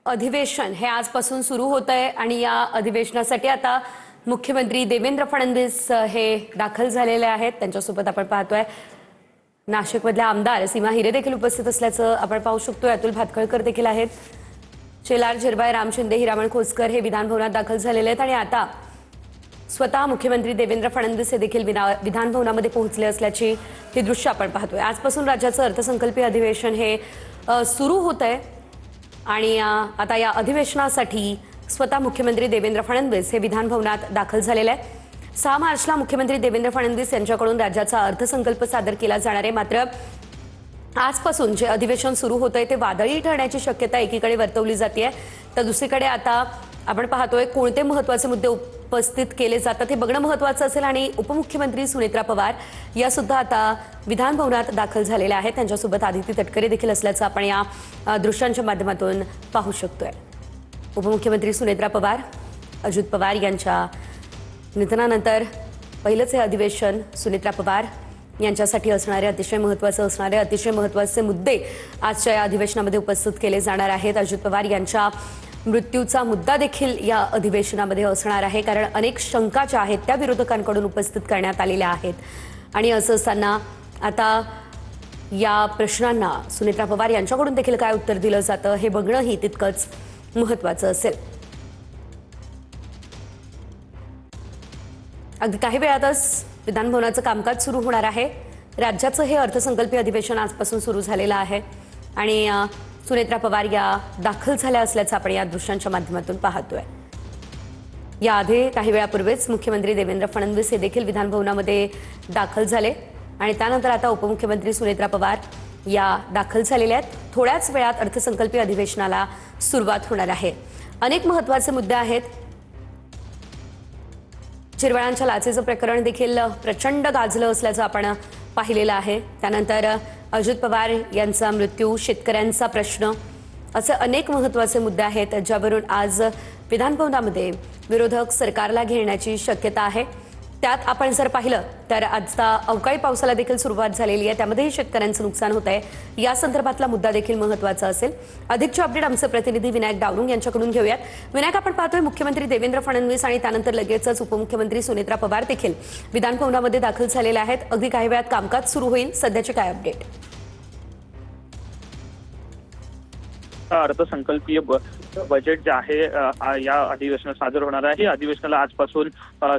अधिवेशन हे आजपासून सुरू होत आहे आणि या अधिवेशनासाठी आता मुख्यमंत्री देवेंद्र फडणवीस हे दाखल झालेले आहेत। त्यांच्यासोबत आपण पाहतोय नाशिकमधले आमदार सीमा हिरे देखील उपस्थित असल्याचं आपण पाहू शकतो। अतुल भातखळकर देखील आहेत। शेलार झिरबाय, राम शिंदे, हिरामण खोसकर हे विधान भवनात दाखल झालेले आहेत आणि आता स्वतः मुख्यमंत्री देवेंद्र फडणवीस हे देखील विधान भवनामध्ये पोहोचले असल्याची ही दृश्य आपण पाहतोय। आजपासून राज्याचं अर्थसंकल्पीय अधिवेशन हे सुरू होत आहे आणि आता या अधिवेशनासाठी स्वतः मुख्यमंत्री देवेंद्र फडणवीस हे विधान भवनात दाखल झालेले आहेत। 6 मार्चला मुख्यमंत्री देवेंद्र फडणवीस यांच्याकडून राज्याचा अर्थसंकल्प सादर केला जाणार आहे। मात्र आजपासून जे अधिवेशन सुरू होत आहे ते वादळी ठरण्याची शक्यता एकीकडे वर्तवली जाते, तर दुसरीकडे आता आपण पाहतोय कोणते महत्त्वाचे मुद्दे उपस्थित केले जातात हे बघणं महत्त्वाचं असेल। आणि उपमुख्यमंत्री सुनेत्रा पवार या सुद्धा आता विधान भवनात दाखल झालेल्या आहेत। त्यांच्यासोबत आदिती तटकरे देखील असल्याचं आपण या दृश्यांच्या माध्यमातून पाहू शकतोय। उपमुख्यमंत्री सुनेत्रा पवार, अजित पवार यांच्या निधनानंतर पहिलंच हे अधिवेशन सुनेत्रा पवार यांच्यासाठी असणारे अतिशय महत्त्वाचे मुद्दे आजच्या या अधिवेशनामध्ये उपस्थित केले जाणार आहेत। अजित पवार यांच्या मृत्यूचा मुद्दा देखील या अधिवेशनामध्ये असणार आहे, कारण अनेक शंका ज्या आहेत त्या विरोधकांकडून उपस्थित करण्यात आलेल्या आहेत आणि असं असताना आता या प्रश्नांना सुनेत्रा पवार यांच्याकडून देखील काय उत्तर दिलं जातं हे बघणंही तितकंच महत्त्वाचं असेल। अगदी काही वेळातच विधान भवनाचं कामकाज सुरू होणार आहे। राज्याचं हे अर्थसंकल्पीय अधिवेशन आजपासून सुरू झालेलं आहे आणि सुनेत्रा पवार या दाखल झाल्या असल्याचं आपण या दृश्यांच्या माध्यमातून पाहतोय। याआधी काही वेळापूर्वीच मुख्यमंत्री देवेंद्र फडणवीस हे देखील विधान भवनामध्ये दाखल झाले आणि त्यानंतर आता उपमुख्यमंत्री सुनेत्रा पवार या दाखल झालेल्या आहेत। थोड्याच वेळात अर्थसंकल्पीय अधिवेशनाला सुरुवात होणार आहे। अनेक महत्त्वाचे मुद्दे आहेत। चिरवळांच्या लाचेचं प्रकरण देखील प्रचंड गाजलं असल्याचं आपण पाहिलेलं आहे। त्यानंतर अजित पवार यांचा मृत्यू, शेतकऱ्यांचा प्रश्न, असे अनेक महत्त्वाचे मुद्दे आहेत ज्यावरून आज विधान भवनामध्ये विरोधक सरकारला घेण्याची शक्यता आहे। त्यात आपण जर पाहिलं तर आजचा अवकाळी पावसाला देखील सुरुवात झालेली आहे, त्यामध्येही शेतकऱ्यांचं नुकसान होत आहे। या संदर्भातला मुद्दा देखील महत्त्वाचा असेल। अधिकचे अपडेट आमचे प्रतिनिधी विनायक डावरुंग यांच्याकडून घेऊयात। विनायक, आपण पाहतोय मुख्यमंत्री देवेंद्र फडणवीस आणि त्यानंतर लगेचच उपमुख्यमंत्री सुनेत्रा पवार देखील विधान भवनामध्ये दाखल झालेले आहेत। अगदी काही वेळात कामकाज सुरू होईल, सध्याचे काय अपडेट? अर्थसंकल्पीय बजेट जे आहे या अधिवेशनात सादर होणार आहे। अधिवेशनाला आजपासून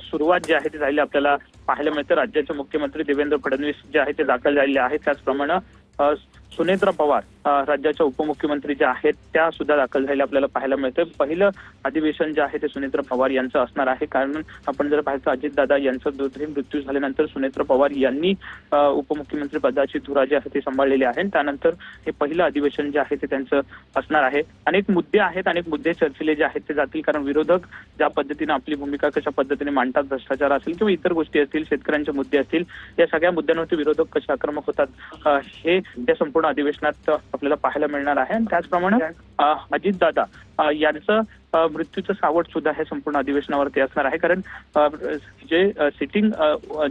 सुरुवात जी आहे ती झालेली आपल्याला पाहायला मिळते। राज्याचे मुख्यमंत्री देवेंद्र फडणवीस जे आहे ते दाखल झालेले आहेत, त्याचप्रमाणे सुनेत्रा पवार राज्याच्या उपमुख्यमंत्री ज्या आहेत त्या सुद्धा दाखल झालेल्या आपल्याला पाहायला मिळते। पहिलं अधिवेशन जे आहे ते सुनेत्रा पवार यांचं असणार आहे, कारण आपण जर पाहिलं अजितदादा यांचा मृत्यू झाल्यानंतर सुनेत्रा पवार यांनी उपमुख्यमंत्री पदाची धुरा जी आहे ती सांभाळलेली आहे। त्यानंतर हे पहिलं अधिवेशन जे आहे ते त्यांचं असणार आहे। अनेक मुद्दे आहेत, अनेक मुद्दे चर्चिले जे आहेत ते जातील, कारण विरोधक ज्या पद्धतीने आपली भूमिका कशा पद्धतीने मांडतात, भ्रष्टाचार असेल किंवा इतर गोष्टी असतील, शेतकऱ्यांचे मुद्दे असतील, या सगळ्या मुद्द्यांवरती विरोधक कसे आक्रमक होतात हे या संपूर्ण अधिवेशनात आपल्याला पाहायला मिळणार आहे। आणि त्याचप्रमाणे अजितदादा यांचं मृत्यूचं सावट सुद्धा हे संपूर्ण अधिवेशनावरती असणार आहे, कारण जे सिटिंग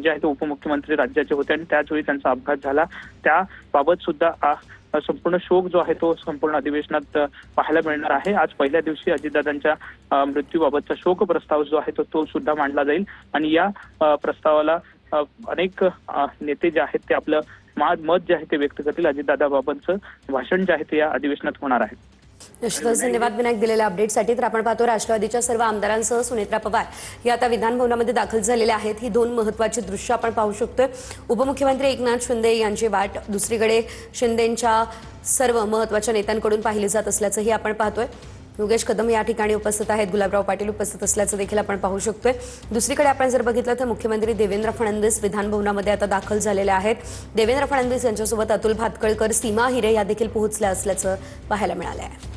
जे आहे ते उपमुख्यमंत्री राज्याचे होते आणि त्याचवेळी त्यांचा अपघात झाला, त्याबाबत सुद्धा संपूर्ण शोक जो आहे तो संपूर्ण अधिवेशनात पाहायला मिळणार आहे। आज पहिल्या दिवशी अजितदादांच्या मृत्यूबाबतचा शोक प्रस्ताव जो आहे तो सुद्धा मांडला जाईल आणि या प्रस्तावाला अनेक नेते जे आहेत ते आपलं मत जे आहे ते व्यक्त करतील। अजितदादाबाबतचं भाषण जे आहे ते या अधिवेशनात होणार आहे। निश्चितच धन्यवाद विनायक दिलेल्या अपडेटसाठी। तर आपण पाहतो राष्ट्रवादीच्या सर्व आमदारांसह सुनेत्रा पवार या आता विधान भवनामध्ये दाखल झालेल्या आहेत। ही दोन महत्त्वाची दृश्य आपण पाहू शकतोय। उपमुख्यमंत्री एकनाथ शिंदे यांची वाट दुसरीकडे शिंदेंच्या सर्व महत्त्वाच्या नेत्यांकडून पाहिली जात असल्याचंही आपण पाहतोय। योगेश कदम या ठिकाणी उपस्थित आहेत, गुलाबराव पाटील उपस्थित असल्याचं देखील आपण पाहू शकतोय। दुसरीकडे आपण जर बघितलं तर मुख्यमंत्री देवेंद्र फडणवीस विधान भवनामध्ये आता दाखल झालेले आहेत। देवेंद्र फडणवीस यांच्यासोबत अतुल भातखळकर, सीमा हिरे या देखील पोहोचल्या असल्याचं पाहायला मिळालं आहे।